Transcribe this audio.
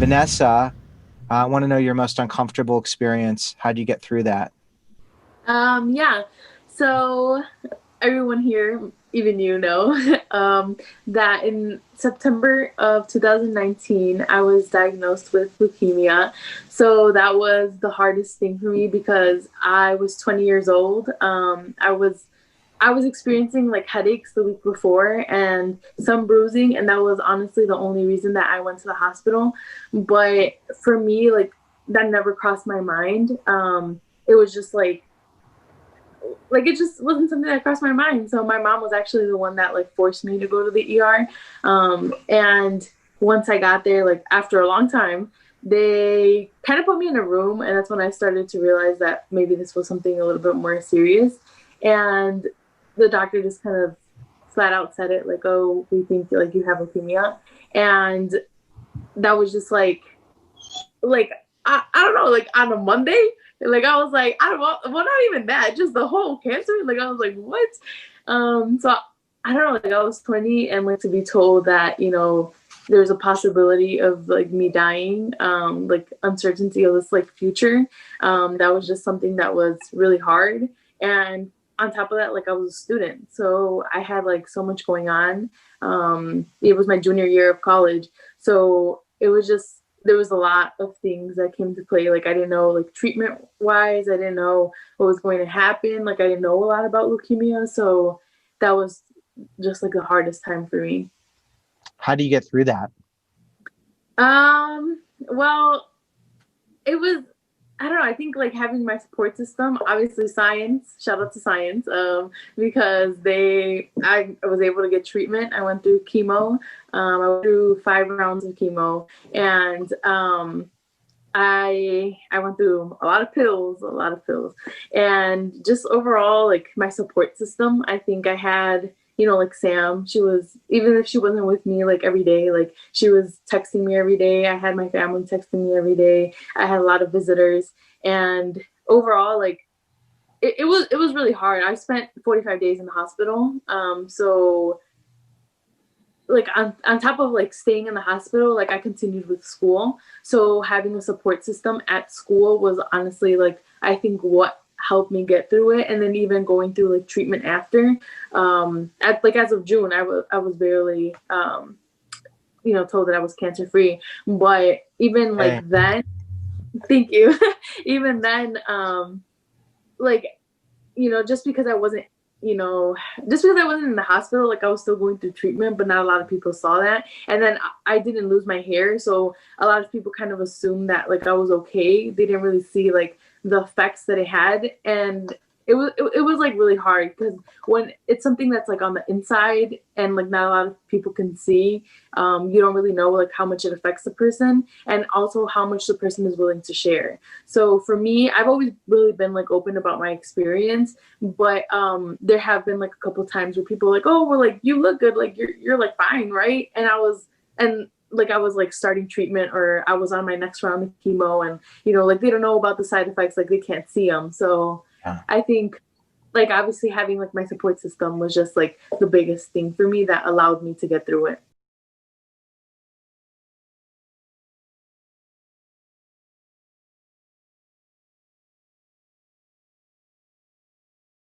Vanessa, I want to know your most uncomfortable experience. How do you get through that? Yeah. So everyone here, even you know, that in September of 2019, I was diagnosed with leukemia. So that was the hardest thing for me because I was 20 years old. I was experiencing like headaches the week before and some bruising, and that was honestly the only reason that I went to the hospital. But for me, like that never crossed my mind. It was just like it just wasn't something that crossed my mind. So my mom was actually the one that like forced me to go to the ER. And once I got there, like after a long time, they kind of put me in a room, and that's when I started to realize that maybe this was something a little bit more serious. And the doctor just kind of flat out said it like, "Oh, we think like you have leukemia," and that was just like I don't know, like on a Monday, like I was like, I don't know, well, not even that, just the whole cancer. Like I was like, what? So I don't know, like I was 20, and like to be told that there's a possibility of like me dying, like uncertainty of this like future, that was just something that was really hard. And on top of that, like I was a student, so I had like so much going on. It was my junior year of college, so it was just there was a lot of things that came to play. Like I didn't know like treatment wise, I didn't know what was going to happen. Like I didn't know a lot about leukemia, so that was just like the hardest time for me. How do you get through that? Well, it was I don't know. I think like having my support system, obviously science, shout out to science, because I was able to get treatment. I went through chemo. I went through 5 rounds of chemo, and I went through a lot of pills, and just overall, like my support system. I think I had, like Sam. She was, even if she wasn't with me like every day, like she was texting me every day. I had my family texting me every day. I had a lot of visitors, and overall, like it was really hard. I spent 45 days in the hospital. So like on top of like staying in the hospital, like I continued with school, so having a support system at school was honestly like I think what helped me get through it. And then even going through like treatment after, at like as of June, I was barely told that I was cancer free. But even Hey, like then, thank you. Even then, like just because I wasn't, you know, just because I wasn't in the hospital, like I was still going through treatment, but not a lot of people saw that. And then I didn't lose my hair, so a lot of people kind of assumed that like I was okay. They didn't really see like the effects that it had, and it was like really hard because when it's something that's like on the inside and like not a lot of people can see, you don't really know like how much it affects the person and also how much the person is willing to share. So for me, I've always really been like open about my experience, but there have been like a couple times where people are like, oh, well, like you look good, like you're like fine, right? And like I was like starting treatment, or I was on my next round of chemo, and like they don't know about the side effects, like they can't see them. So yeah. I think like obviously having like my support system was just like the biggest thing for me that allowed me to get through it.